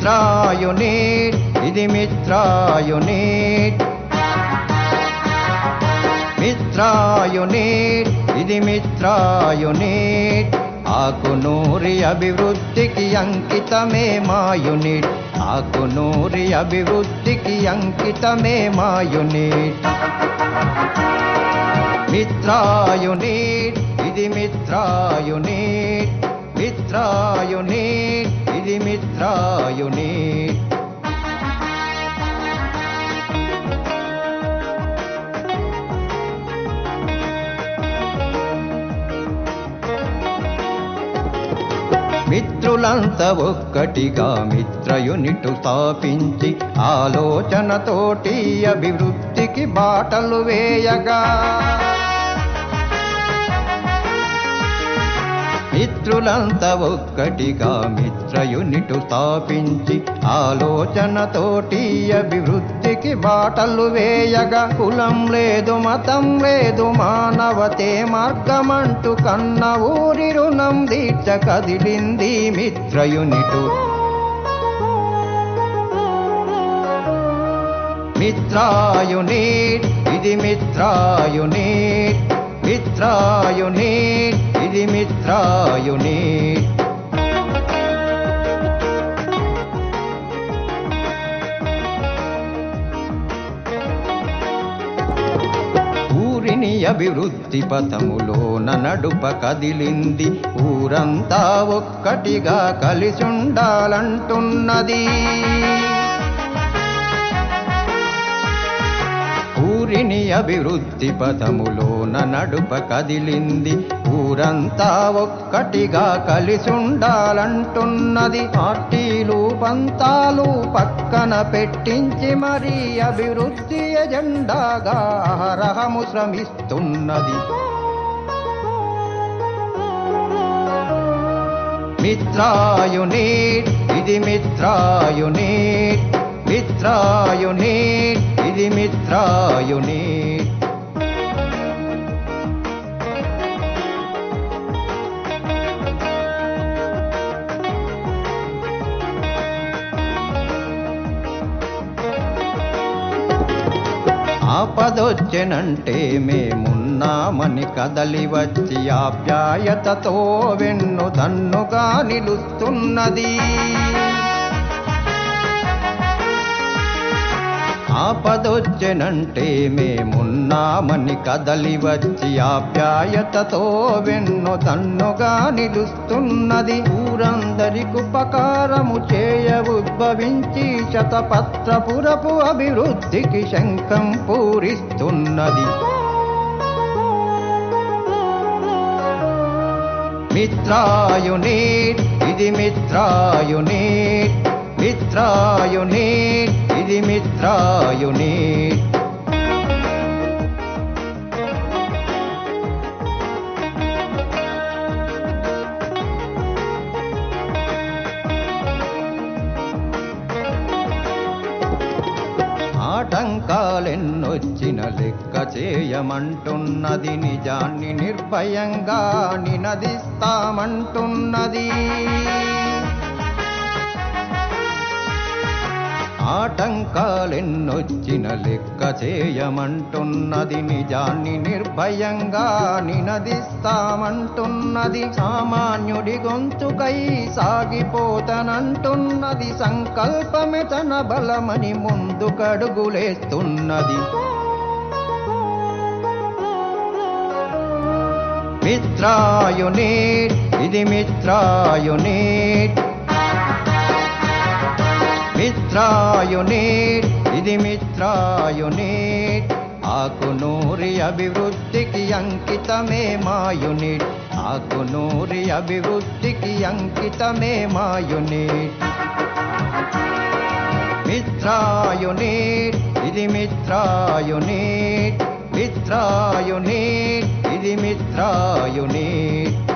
మిత్రాయునిట్ ఇది మిత్రాయునిట్ మిత్రాయునిట్ ఇది మిత్రాయునిట్ ఆకునూరి అభివృద్ధికి అంకితమే మా యూనిట్ ఆకునూరి అభివృద్ధికి అంకితమే మా యూనిట్ మిత్రాయునిట్ ఇది మిత్రాయునిట్ మిత్రాయునిట్ ఇది మిత్రాయునిట్ మిత్రులంతా ఒక్కటిగా మిత్ర యూనిట్ స్థాపించి ఆలోచనతోటి అభివృద్ధికి బాటలు వేయగా మిత్రులంతా ఒక్కటిగా మిత్ర యూనిట్ స్థాపించి ఆలోచనతోటి అభివృద్ధికి బాటలు వేయగా కులం లేదు మతం లేదు మానవతే మార్గమంటూ కన్న ఊరి రుణం దీక్ష కదిలింది మిత్ర యూనిట్ మిత్రాయునిట్ ఇది మిత్రాయునిట్ మిత్రాయునిట్ ఇది మిత్రాయునిట్ ఊరిని అభివృద్ధి పథములోన నడుప కదిలింది ఊరంతా ఒక్కటిగా కలిసుండాలంటున్నది ఊరిని అభివృద్ధి పథములోన నడుప కదిలింది ఊరంతా ఒక్కటిగా కలిసుండాలంటున్నది పార్టీలు పంతాలు పక్కన పెట్టించి మరీ అభివృద్ధి ఎజెండాగా అహరహము శ్రమిస్తున్నది మిత్రాయునిట్ ఇది మిత్రాయునిట్ మిత్రాయునిట్ ఇది మిత్రాయునిట్ ఆపదొచ్చెనంటే మేమున్నామని కదలి వచ్చి ఆప్యాయతతో వెన్ను దన్నుగా నిలుస్తున్నది ఆపదొచ్చెనంటే మేమున్నామని కదలి వచ్చి ఆప్యాయతతో వెన్ను దన్నుగా నిలుస్తున్నది ఊరందరికి ఉపకారము చేయ ఉద్భవించి శతపత్రపురపు అభివృద్ధికి శంఖం పూరిస్తున్నది మిత్రాయునిట్ ఇది మిత్రాయునిట్ మిత్రాయునిట్ ఇది మిత్రాయునిట్ ఆటంకాలెన్నొచ్చిన లెక్క చేయమంటున్నది నిజాన్ని నిర్భయంగా నినదిస్తామంటున్నది ఆటంకాలెన్నొచ్చిన లెక్క చేయమంటున్నది నిజాన్ని నిర్భయంగా నినదిస్తామంటున్నది సామాన్యుడి గొంతుకై సాగిపోతనంటున్నది సంకల్పమే తన బలమని ముందుకడుగులేస్తున్నది మిత్రాయునిట్ ఇది మిత్రాయునిట్ మిత్రాయునిట్ ఇది మిత్రాయునిట్ ఆకునూరి అభివృద్ధికి అంకితమే మా యూనిట్ ఆకునూరి అభివృద్ధికి అంకితమే మా యూనిట్ మిత్రాయునిట్ ఇది మిత్రాయునిట్ మిత్రాయునిట్ ఇది మిత్రాయునిట్